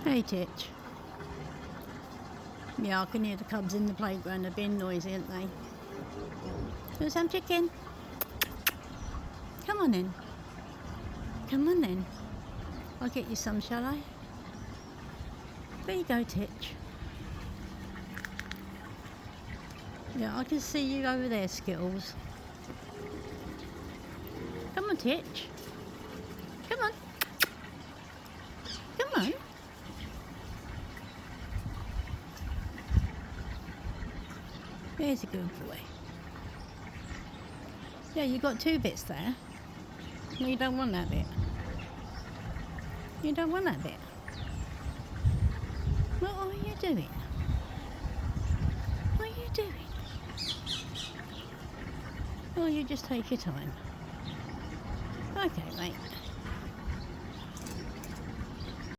Hey Titch. Yeah, I can hear the cubs in the playground. They're being noisy, aren't they? Want some chicken? Come on then. Come on then. I'll get you some, shall I? There you go, Titch. Yeah, I can see you over there, Skittles. Come on, Titch. Come on. Come on. There's a good boy. Yeah, you got 2 bits there. No, you don't want that bit. You don't want that bit. What are you doing? What are you doing? Oh, you just take your time. Okay, mate.